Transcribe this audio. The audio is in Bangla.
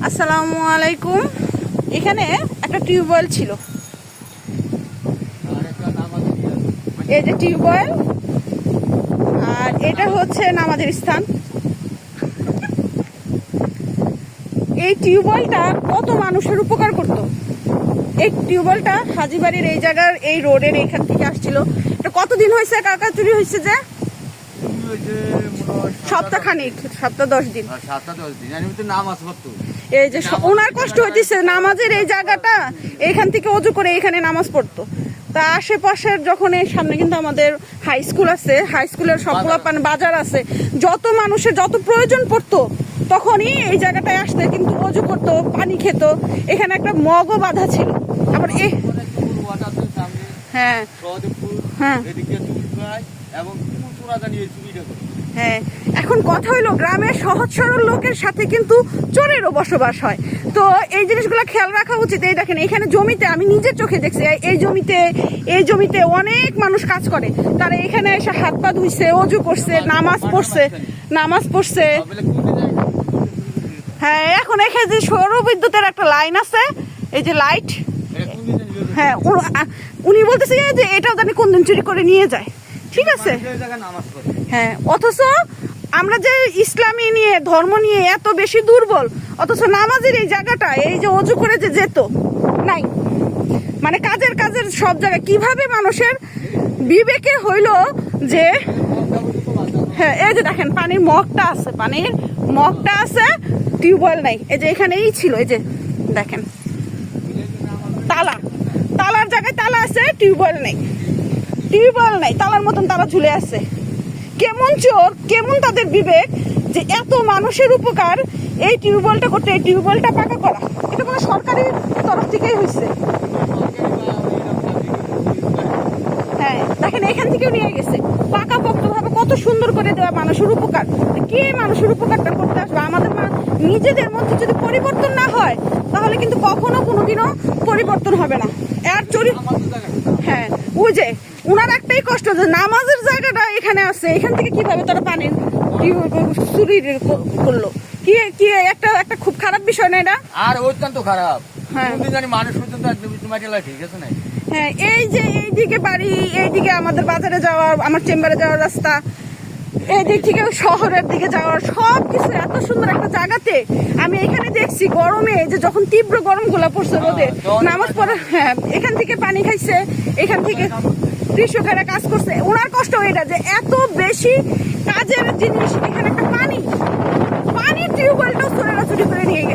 আসসালামু আলাইকুম। এখানে একটা টিউবওয়েল ছিল, এই যে টিউবওয়েল, আর এটা হচ্ছে নামাজের স্থান। এই টিউবওয়েলটা কত মানুষের উপকার করত। এই টিউবওয়েলটা হাজীবাড়ির এই জায়গার এই রোডের এইখান থেকে আসছিল। এটা কতদিন হয়েছে কাকা চুরি হয়েছে? যে সপ্তাহখানিক, সপ্তাহ 10 দিন। এই যে ওনার কষ্ট হইতেছে নামাজের এই জায়গাটা, এইখান থেকে অজু করে এখানে নামাজ পড়তো। তা আশেপাশের যখন এই সামনে কিন্তু আমাদের হাই স্কুল আছে, হাই স্কুলের সবগুলো বাজার আছে, যত মানুষের যত প্রয়োজন পড়তো তখনই এই জায়গাটায় আসতে কিন্তু অজু করতো, পানি খেত। এখানে একটা মগও বাঁধা ছিল। আবার হ্যাঁ হ্যাঁ হ্যাঁ, এখন কথা হইলো গ্রামের সহজ সরল লোকের সাথে কিন্তু চোরেরও বসবাস হয়। তো এই জিনিসগুলো খেয়াল রাখা উচিত। এই দেখেন এখানে জমিতে আমি নিজের চোখে দেখছি, এই জমিতে অনেক মানুষ কাজ করে। তারা এখানে এসে হাত পা ধুইছে, অজু করছে, নামাজ পড়ছে। হ্যাঁ, এখন এখানে যে সৌর বিদ্যুতের একটা লাইন আছে, এই যে লাইট, হ্যাঁ উনি বলতেছে যে এটাও জানি কোন দিন চুরি করে নিয়ে যায়। ঠিক আছে, হ্যাঁ, অথচ আমরা যে ইসলামী নিয়ে ধর্ম নিয়ে এত বেশি দুর্বল, অথচ নামাজের এই জায়গাটা, এই যে অজু করে যে যেত নাই, মানে কাজের সব জায়গায় কিভাবে মানুষের বিবেকে হইল যে হ্যাঁ, এই যে দেখেন পানির মগটা আছে, টিউবওয়েল নাই। এই যে এখানেই ছিল, এই যে দেখেন তালার জায়গায় তালা আছে, টিউবওয়েল নেই, তালার মতন তালা ঝুলে আছে। কেমন চোর, কেমন তাদের বিবেক যে এত মানুষের উপকার এই টিউবওয়েলটা করতে, এই টিউবওয়েলটা পাকা করা, এটা কোনো সরকারি তরফ থেকেই হয়েছে। হ্যাঁ দেখেন এখান থেকেও নিয়ে গেছে, পাকাপোক্ত ভাবে কত সুন্দর করে দেওয়া মানুষের উপকার। কে মানুষের উপকারটা করতে আসবে? আমাদের নিজেদের মধ্যে যদি পরিবর্তন না হয় তাহলে কিন্তু কখনো কোনোদিনও পরিবর্তন হবে না। আর চুরি, হ্যাঁ ওই যে উনার একটাই কষ্ট যে নামাজের জায়গাটা এখানে আছে, এখান থেকে কিভাবে তারা পানির চুরি করলো। কি একটা খুব খারাপ বিষয় না এটা? আর অত্যন্ত খারাপ। হ্যাঁ মানুষ পর্যন্ত ঠিক আছে না। হ্যাঁ, এই যে এইদিকে বাড়ি, এইদিকে আমাদের বাজারে যাওয়ার, আমার চেম্বারে যাওয়ার রাস্তা, এই দিক থেকে শহরের দিকে যাওয়ার, সব কিছু এত সুন্দর একটা জায়গাতে আমি এখানে দেখছি গরমে, যে যখন তীব্র গরম গুলা পড়ছে রোদে, নামাজ পড়ে, হ্যাঁ এখান থেকে পানি খাইছে, এখান থেকে কৃষকেরা কাজ করছে। ওনার কষ্ট এটা যে এত বেশি কাজের জিনিস, এখানে একটা পানির টিউবওয়েলটাও চোরেরা চুরি করে নিয়ে গেছে।